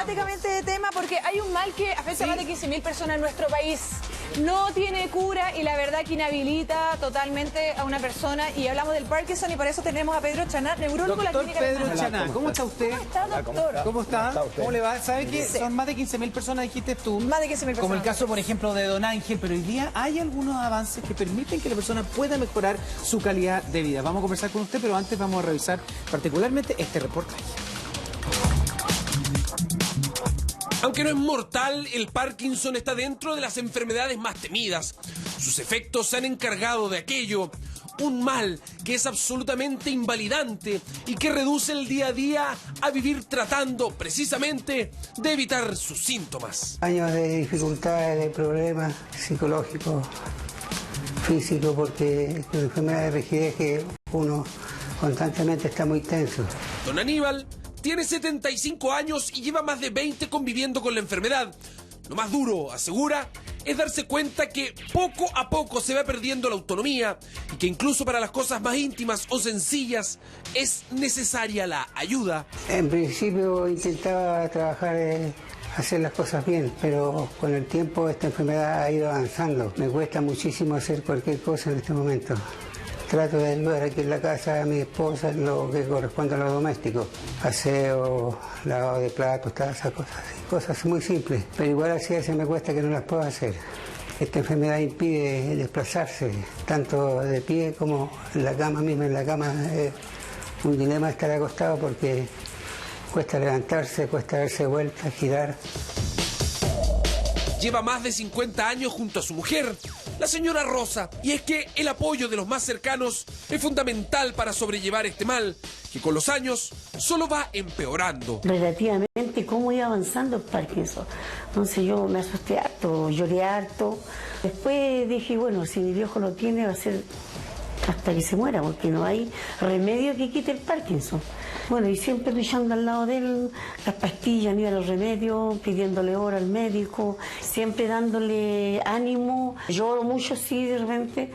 dramáticamente de tema porque hay un mal que afecta a más de 15.000 personas en nuestro país. No tiene cura y la verdad que inhabilita totalmente a una persona. Y hablamos del Parkinson y por eso tenemos a Pedro Chaná, neurólogo de la Clínica Pedro Nacional. Chaná, ¿cómo está usted? ¿Cómo está, doctor? ¿Cómo está? ¿Cómo le va? ¿Sabe que Sí. son más de 15.000 personas, dijiste tú? Más de 15.000 personas. Como el caso, por ejemplo, de Don Ángel, pero hoy día hay algunos avances que permiten que la persona pueda mejorar su calidad de vida. Vamos a conversar con usted, pero antes vamos a revisar particularmente este reportaje. Aunque no es mortal, el Parkinson está dentro de las enfermedades más temidas. Sus efectos se han encargado de aquello, un mal que es absolutamente invalidante y que reduce el día a día a vivir tratando precisamente de evitar sus síntomas. Años de dificultades, de problemas psicológicos, físicos, porque con enfermedad de rigidez que uno constantemente está muy tenso. Don Aníbal tiene 75 años y lleva más de 20 conviviendo con la enfermedad. Lo más duro, asegura, es darse cuenta que poco a poco se va perdiendo la autonomía y que incluso para las cosas más íntimas o sencillas es necesaria la ayuda. En principio intentaba trabajar, hacer las cosas bien, pero con el tiempo esta enfermedad ha ido avanzando. Me cuesta muchísimo hacer cualquier cosa en este momento. Trato de ayudar aquí en la casa a mi esposa en lo que corresponde a lo doméstico. Aseo, lavado de platos, todas esas cosas. Cosas muy simples, pero igual así a veces me cuesta que no las puedo hacer. Esta enfermedad impide desplazarse, tanto de pie como en la cama misma. En la cama es un dilema estar acostado porque cuesta levantarse, cuesta darse vuelta, girar. Lleva más de 50 años junto a su mujer, la señora Rosa, y es que el apoyo de los más cercanos es fundamental para sobrellevar este mal, que con los años solo va empeorando. Relativamente cómo iba avanzando el Parkinson. Entonces yo me asusté harto, lloré harto. Después dije, bueno, si mi viejo lo tiene va a ser hasta que se muera, porque no hay remedio que quite el Parkinson. Bueno, y siempre luchando al lado de él, las pastillas, ni a los remedios, pidiéndole hora al médico, siempre dándole ánimo. Lloro mucho, sí, de repente,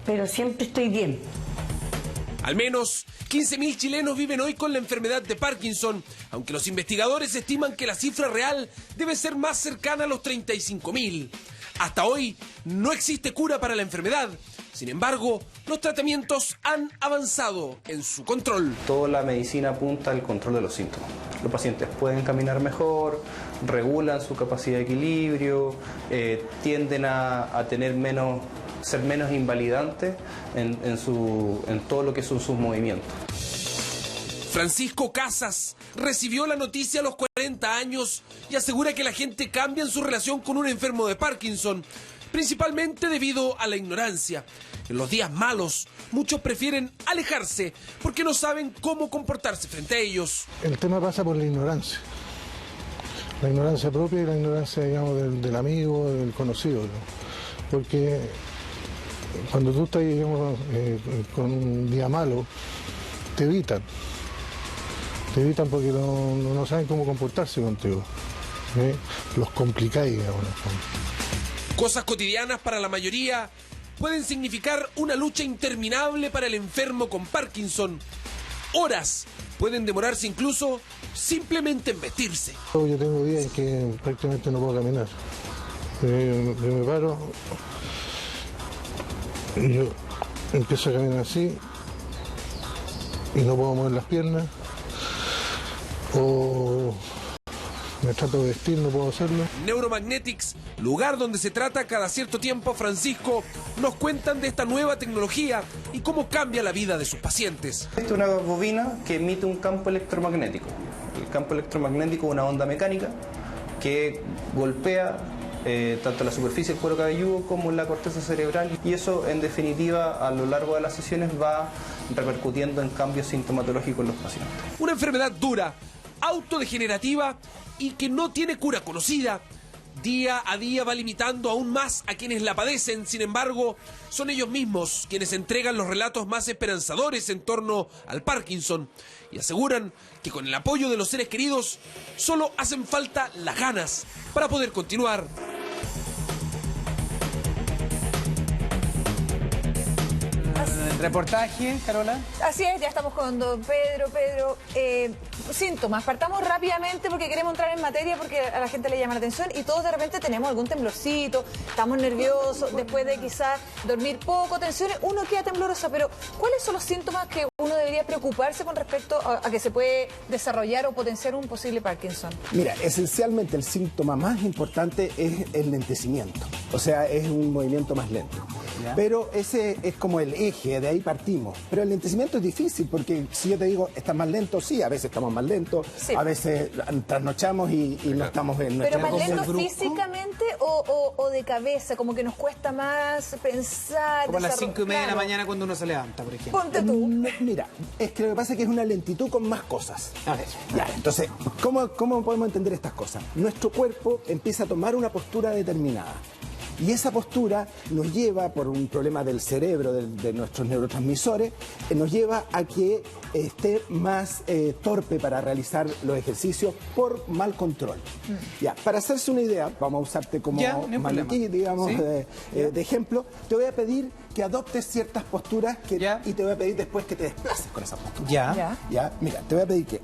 pero siempre estoy bien. Al menos 15.000 chilenos viven hoy con la enfermedad de Parkinson, aunque los investigadores estiman que la cifra real debe ser más cercana a los 35.000. Hasta hoy no existe cura para la enfermedad. Sin embargo, los tratamientos han avanzado en su control. Toda la medicina apunta al control de los síntomas. Los pacientes pueden caminar mejor, regulan su capacidad de equilibrio, tienden a tener ser menos invalidantes en todo lo que son sus movimientos. Francisco Casas recibió la noticia a los 40 años y asegura que la gente cambia en su relación con un enfermo de Parkinson, principalmente debido a la ignorancia. En los días malos, muchos prefieren alejarse porque no saben cómo comportarse frente a ellos. El tema pasa por la ignorancia propia y la ignorancia, digamos, del amigo, del conocido, ¿no? Porque cuando tú estás, digamos, con un día malo, te evitan porque no saben cómo comportarse contigo, ¿eh? Los complicáis, digamos. Cosas cotidianas para la mayoría pueden significar una lucha interminable para el enfermo con Parkinson. Horas pueden demorarse incluso simplemente en vestirse. Yo tengo días en que prácticamente no puedo caminar. Yo me paro y yo empiezo a caminar así y no puedo mover las piernas, o me trato de vestir, no puedo hacerlo. Neuromagnetics, lugar donde se trata cada cierto tiempo, Francisco, nos cuentan de esta nueva tecnología y cómo cambia la vida de sus pacientes. Esta es una bobina que emite un campo electromagnético. El campo electromagnético es una onda mecánica que golpea tanto la superficie del cuero cabelludo como la corteza cerebral, y eso en definitiva a lo largo de las sesiones va repercutiendo en cambios sintomatológicos en los pacientes. Una enfermedad dura, autodegenerativa y que no tiene cura conocida. Día a día va limitando aún más a quienes la padecen. Sin embargo, son ellos mismos quienes entregan los relatos más esperanzadores en torno al Parkinson y aseguran que con el apoyo de los seres queridos solo hacen falta las ganas para poder continuar. Reportaje, Carola. Así es, ya estamos con don Pedro. Pedro, síntomas. Partamos rápidamente porque queremos entrar en materia porque a la gente le llama la atención y todos de repente tenemos algún temblorcito, estamos nerviosos, después de quizás dormir poco, tensiones, uno queda temblorosa, pero ¿cuáles son los síntomas que uno debería preocuparse con respecto a que se puede desarrollar o potenciar un posible Parkinson? Mira, esencialmente el síntoma más importante es el lentecimiento, o sea, es un movimiento más lento. ¿Ya? Pero ese es como el eje, de ahí partimos. Pero el lentecimiento es difícil porque si yo te digo, ¿estás más lento? Sí, a veces estamos más lentos, sí. A veces trasnochamos y no estamos en nuestra... ¿Pero más lento físicamente o de cabeza? Como que nos cuesta más pensar... Como a las 5:30 de la mañana cuando uno se levanta, por ejemplo. Ponte tú. Mira, es que lo que pasa es que es una lentitud con más cosas. A ver, ya, entonces, ¿cómo podemos entender estas cosas? Nuestro cuerpo empieza a tomar una postura determinada. Y esa postura nos lleva, por un problema del cerebro, de nuestros neurotransmisores, nos lleva a que esté más torpe para realizar los ejercicios por mal control. Ya, para hacerse una idea, vamos a usarte como maniquí, digamos, ¿sí? De ejemplo, te voy a pedir que adoptes ciertas posturas y te voy a pedir después que te desplaces con esas posturas. Ya, mira, te voy a pedir que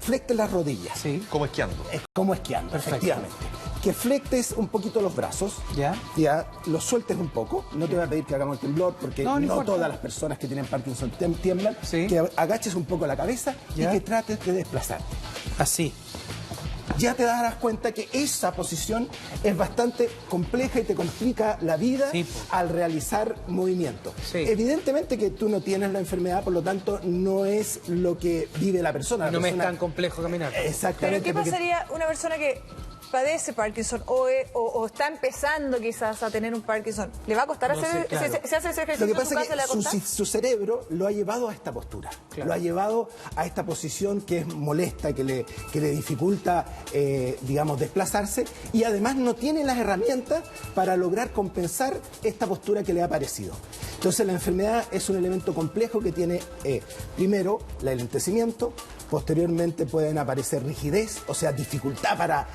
flectes las rodillas. Sí. Como esquiando. Como esquiando, efectivamente. Que flectes un poquito los brazos, ya los sueltes un poco, no te voy a pedir que hagamos el temblor porque no todas las personas que tienen Parkinson tiemblan, que agaches un poco la cabeza y que trates de desplazar. Así. Ya te darás cuenta que esa posición es bastante compleja y te complica la vida al realizar movimientos. Evidentemente que tú no tienes la enfermedad, por lo tanto no es lo que vive la persona. No me es tan complejo caminar. Exactamente. ¿Pero qué pasaría una persona que padece Parkinson o está empezando quizás a tener un Parkinson? ¿Le va a costar hacer se hace ese ejercicio? Lo que pasa en su casa, es que su cerebro lo ha llevado a esta postura, lo ha llevado a esta posición que es molesta, que le dificulta, digamos, desplazarse, y además no tiene las herramientas para lograr compensar esta postura que le ha aparecido. Entonces la enfermedad es un elemento complejo que tiene, primero, el lentecimiento. Posteriormente pueden aparecer rigidez, o sea, dificultad para...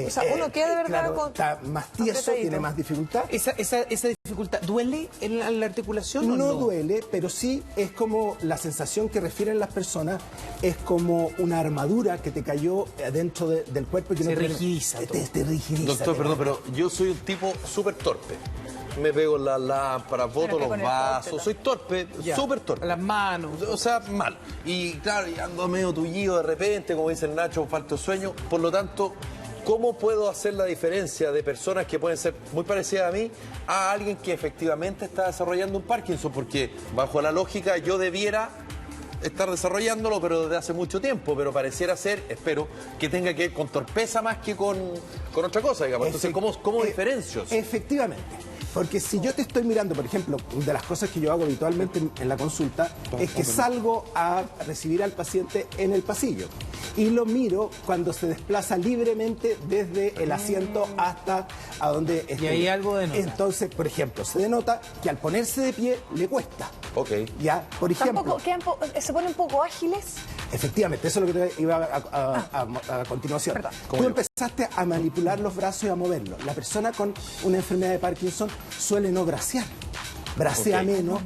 o sea, uno queda de verdad está más tieso, tiene más dificultad. ¿Esa dificultad duele en la articulación? No duele, pero sí es como la sensación que refieren las personas, es como una armadura que te cayó dentro del cuerpo. Y que se rigidiza. Te rigidiza. Doctor, perdón, pero yo soy un tipo súper torpe. Me pego en las lámparas, boto los vasos, soy torpe, súper torpe. Las manos. O sea, mal. Y claro, y ando medio tullido de repente, como dice el Nacho, falta de sueño. Por lo tanto, ¿cómo puedo hacer la diferencia de personas que pueden ser muy parecidas a mí a alguien que efectivamente está desarrollando un Parkinson? Porque bajo la lógica yo debiera estar desarrollándolo, pero desde hace mucho tiempo, pero pareciera ser, espero, que tenga que ver con torpeza más que con otra cosa, digamos. Entonces, ¿cómo diferencio? Efectivamente. Porque si yo te estoy mirando, por ejemplo, de las cosas que yo hago habitualmente en la consulta, es que salgo a recibir al paciente en el pasillo y lo miro cuando se desplaza libremente desde el asiento hasta a donde esté. Y ahí algo denota. Entonces, por ejemplo, se denota que al ponerse de pie le cuesta. Ok. Ya, por ejemplo... ¿Se ponen un poco ágiles? Efectivamente, eso es lo que te iba a continuación. Tú empezaste a manipular los brazos y a moverlos. La persona con una enfermedad de Parkinson suele no bracear. Bracea menos,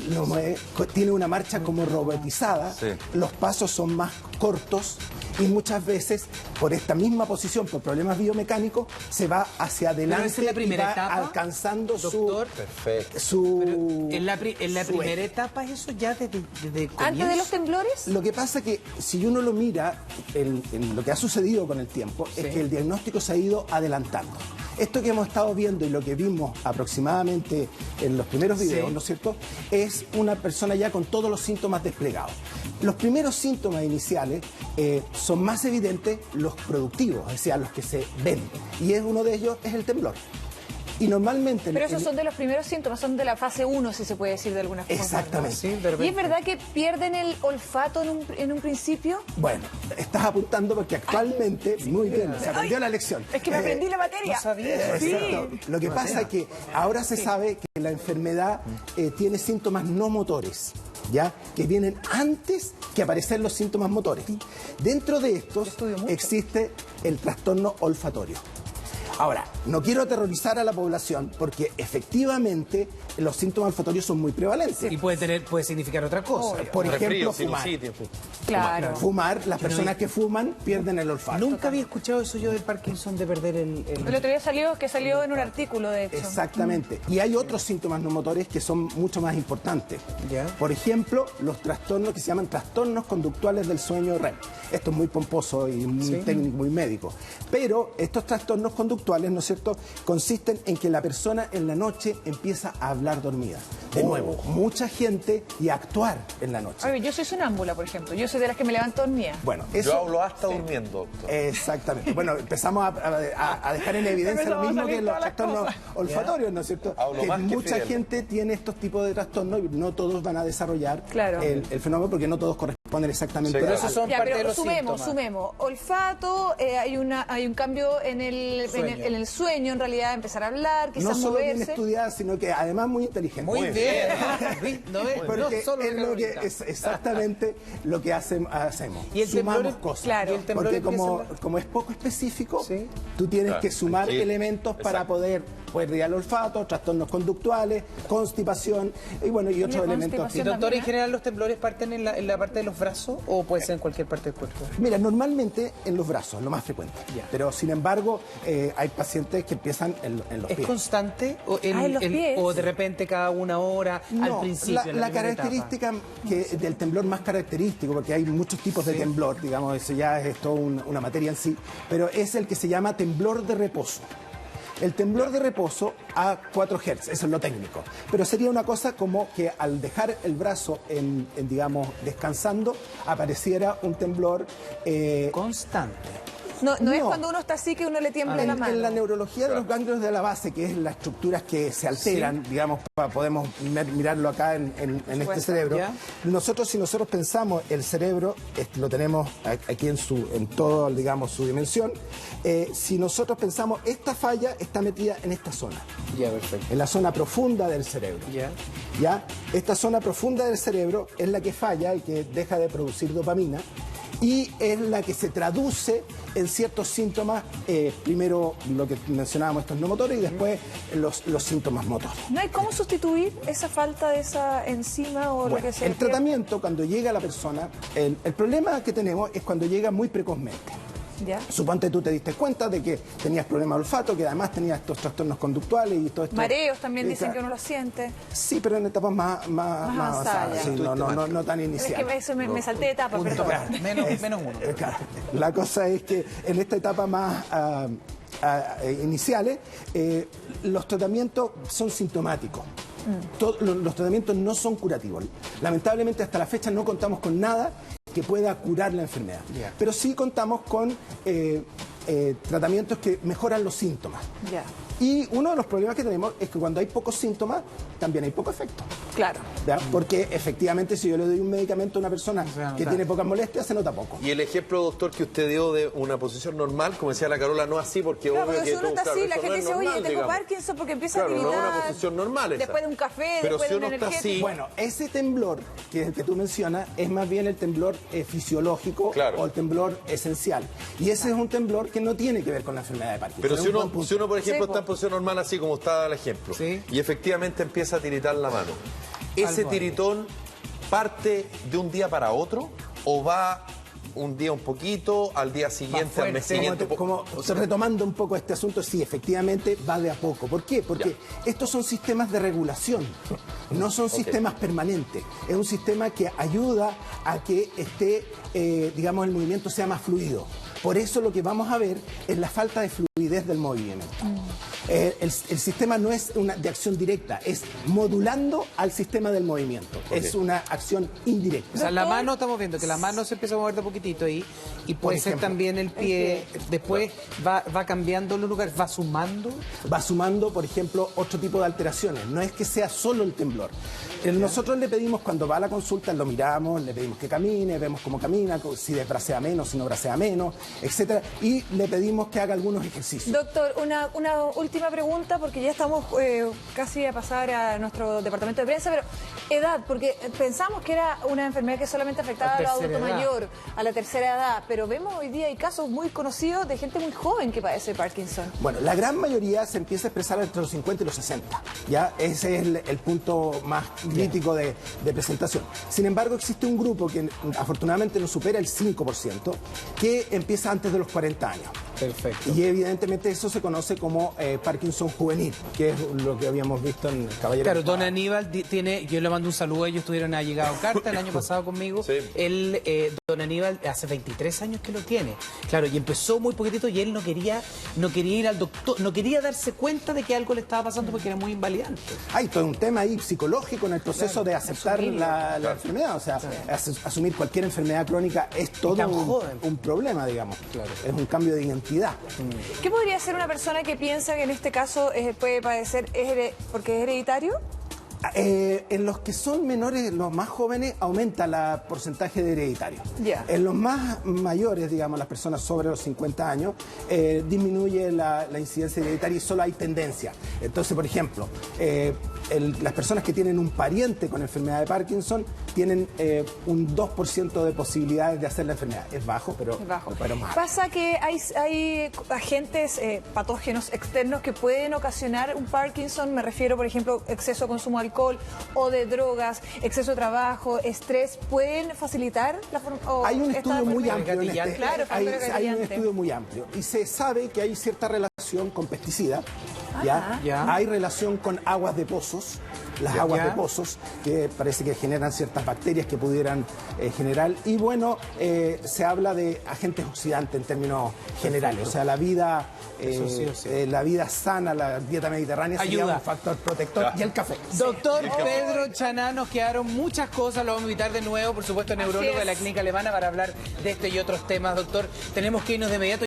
no mueve, tiene una marcha como robotizada, los pasos son más cortos y muchas veces por esta misma posición, por problemas biomecánicos, se va hacia adelante y va alcanzando doctor, en la primera etapa eso ya desde comienzo. ¿Antes de los temblores? Lo que pasa que si uno lo mira, en lo que ha sucedido con el tiempo, es que el diagnóstico se ha ido adelantando. Esto que hemos estado viendo y lo que vimos aproximadamente en los primeros videos, ¿no es cierto?, es una persona ya con todos los síntomas desplegados. Los primeros síntomas iniciales son más evidentes los productivos, es decir, los que se ven. Y uno de ellos es el temblor. Y normalmente... Pero esos son de los primeros síntomas, son de la fase 1, si se puede decir de alguna forma. Exactamente. ¿No? ¿Y es verdad que pierden el olfato en un principio? Bueno, estás apuntando porque actualmente, muy bien, se aprendió la lección. Es que me aprendí la materia. No sabía. Lo que pasa es que ahora se sabe que la enfermedad tiene síntomas no motores, ¿ya? Que vienen antes que aparecer los síntomas motores. Dentro de estos existe el trastorno olfatorio. Ahora, no quiero aterrorizar a la población porque efectivamente los síntomas olfatorios son muy prevalentes. Y puede significar otra cosa. Por ejemplo, fumar. Claro. Fumar, las personas que fuman pierden el olfato. Nunca había escuchado eso yo del Parkinson, de perder el... El otro día salió en un artículo, de hecho. Exactamente. Y hay otros síntomas no motores que son mucho más importantes. Ya. Por ejemplo, los trastornos que se llaman trastornos conductuales del sueño REM. Esto es muy pomposo y muy técnico, muy médico. Pero estos trastornos conductuales, ¿no es cierto?, consisten en que la persona en la noche empieza a hablar dormida. De nuevo, mucha gente y a actuar en la noche. A ver, yo soy sonámbula, por ejemplo. Yo soy de las que me levanto dormida. Bueno, eso... Yo hablo hasta durmiendo, doctor. Exactamente. Bueno, empezamos a dejar en evidencia lo mismo que los trastornos olfatorios, ¿no es cierto? Hablo Que más que mucha Fidel. gente tiene estos tipos de trastornos y no todos van a desarrollar el fenómeno porque no todos corresponden exactamente. Sí, a claro. Pero esos son Ya, parte pero de los sumemos. Olfato, hay un cambio en el sueño, en realidad, empezar a hablar, no quizás solo bien moverse. estudiada, sino que además muy inteligente. Muy bien. ¿No ves? Porque No solo es, lo que, ahorita. es exactamente lo que hacemos. Y el temblor Sumamos es- cosas. claro. Y el temblor Porque empieza como es poco específico, Sí. tú tienes Claro. que sumar Sí. elementos para Exacto. poder ir al olfato, trastornos conductuales, constipación y bueno, y otros La elementos. constipación ¿Y doctor, también, en general los temblores parten en la parte de los brazos o puede ser en cualquier parte del cuerpo? Mira, normalmente en los brazos, lo más frecuente. Ya. Pero sin embargo, hay pacientes que empiezan en los ¿Es pies. constante o, en los pies. o de repente cada una hora al No, principio? en la primera característica del temblor más característico, porque hay muchos tipos de temblor, digamos, eso ya es toda una materia en sí, pero es el que se llama temblor de reposo. El temblor de reposo a 4 Hz, eso es lo técnico. Pero sería una cosa como que al dejar el brazo digamos, descansando, apareciera un temblor... etapa. Constante. No es No. cuando uno está así que uno le tiembla la mano. En la neurología de los ganglios de la base, que es las estructuras que se alteran, digamos, podemos mirarlo acá en este supuesto. cerebro. Ya. Si nosotros pensamos el cerebro, lo tenemos aquí en todo, digamos, su dimensión. Si nosotros pensamos, esta falla está metida en esta zona, Ya, perfecto. en la zona profunda del cerebro. Ya. ¿Ya? Esta zona profunda del cerebro es la que falla y que deja de producir dopamina y es la que se traduce en ciertos síntomas, primero lo que mencionábamos, estos no motores, y después los síntomas motores. ¿No hay cómo sustituir esa falta de esa enzima o lo Bueno, que sea? el tratamiento, cuando llega la persona, el problema que tenemos es cuando llega muy precozmente. ¿Ya? Suponte tú te diste cuenta de que tenías problemas de olfato, que además tenías estos trastornos conductuales y todo esto. Mareos también dicen que uno lo siente. Sí, pero en etapas más avanzadas, avanzadas, sí, no tan Es iniciales. que eso me salté de etapa, perdón. Menos uno. Claro. La cosa es que en esta etapa más iniciales, los tratamientos son sintomáticos. Los tratamientos no son curativos. Lamentablemente hasta la fecha no contamos con nada que pueda curar la enfermedad. Ya. Pero sí contamos con tratamientos que mejoran los síntomas. Ya. Y uno de los problemas que tenemos es que cuando hay pocos síntomas, también hay poco efecto. Claro. ¿Ya? Porque efectivamente si yo le doy un medicamento a una persona Se va a que notar. tiene pocas molestias, se nota poco. Y el ejemplo, doctor, que usted dio de una posición normal, como decía la Carola, no así, porque Claro, obvio porque que si uno está claro, así, la eso no gente es dice, oye, normal, tengo digamos. Parkinson porque empieza Claro, a no es tiritar. una posición normal esa. Después de un café, Pero después si de un uno está energético. así, Bueno, ese temblor, que es el que tú mencionas, es más bien el temblor fisiológico Claro. o el temblor esencial. Y ese es un temblor que no tiene que ver con la enfermedad de Parkinson. Pero Es si un buen uno, punto. si uno, por ejemplo, Sí, está en posición normal, así como está el ejemplo, Sí. y efectivamente empieza a tiritar la mano, ¿ese Algo ahí. tiritón parte de un día para otro o va un día un poquito, al día siguiente, al mes fuerte. siguiente? Retomando un poco este asunto, sí, efectivamente va de a poco. ¿Por qué? Porque estos son sistemas de regulación, no son sistemas permanentes. Es un sistema que ayuda a que digamos, el movimiento sea más fluido. Por eso lo que vamos a ver es la falta de fluidez del movimiento. El sistema no es de acción directa, es modulando al sistema del movimiento. Es una acción indirecta. O sea, la mano, estamos viendo que la mano se empieza a mover de a poquitito ahí y puede ser ejemplo. también el pie, después va cambiando los lugares, va sumando. Va sumando, por ejemplo, otro tipo de alteraciones. No es que sea solo el temblor. Nosotros le pedimos, cuando va a la consulta, lo miramos, le pedimos que camine, vemos cómo camina, si desbracea menos, si no bracea menos, etcétera, y le pedimos que haga algunos ejercicios. Doctor, una última última pregunta, porque ya estamos casi a pasar a nuestro departamento de prensa, pero edad, porque pensamos que era una enfermedad que solamente afectaba a los adultos mayores, a la tercera edad, pero vemos hoy día hay casos muy conocidos de gente muy joven que padece Parkinson. Bueno, la gran mayoría se empieza a expresar entre los 50 y los 60. ¿Ya? Ese es el punto más crítico de presentación. Sin embargo, existe un grupo que afortunadamente no supera el 5%, que empieza antes de los 40 años. Perfecto. Y evidentemente eso se conoce como Parkinson juvenil, que es lo que habíamos visto en Caballero. Claro, don Aníbal tiene, yo le mando un saludo, ellos estuvieron a Llegado Carta el año pasado conmigo. Sí. Él, don Aníbal, hace 23 años que lo tiene. Claro, y empezó muy poquitito y él no quería ir al doctor, no quería darse cuenta de que algo le estaba pasando porque era muy invalidante. Hay todo un tema ahí psicológico en el proceso de aceptar la enfermedad. O sea, asumir cualquier enfermedad crónica es todo un problema, digamos. Claro. Es un cambio de identidad. ¿Qué podría hacer una persona que piensa que en este caso puede padecer porque es hereditario? En los que son menores, los más jóvenes, aumenta el porcentaje de hereditario. Ya. En los más mayores, digamos, las personas sobre los 50 años, disminuye la incidencia hereditaria y solo hay tendencia. Entonces, por ejemplo, las personas que tienen un pariente con enfermedad de Parkinson tienen un 2% de posibilidades de hacer la enfermedad. Es bajo, pero más. Pasa que hay agentes patógenos externos que pueden ocasionar un Parkinson. Me refiero, por ejemplo, exceso de consumo de alcohol o de drogas, exceso de trabajo, estrés, ¿pueden facilitar la forma? Hay un estudio muy amplio en este. Claro, hay un estudio muy amplio y se sabe que hay cierta relación con pesticidas. ¿Ya? Hay relación con aguas de pozos, las aguas de pozos, que parece que generan ciertas bacterias que pudieran generar. Y bueno, se habla de agentes oxidantes en términos generales. O sea, la vida, la vida sana, la dieta mediterránea sería un factor protector. Y el café. Doctor Pedro Chaná, nos quedaron muchas cosas, lo vamos a invitar de nuevo, por supuesto, neurólogo de la Clínica Alemana para hablar de este y otros temas, doctor. Tenemos que irnos de inmediato.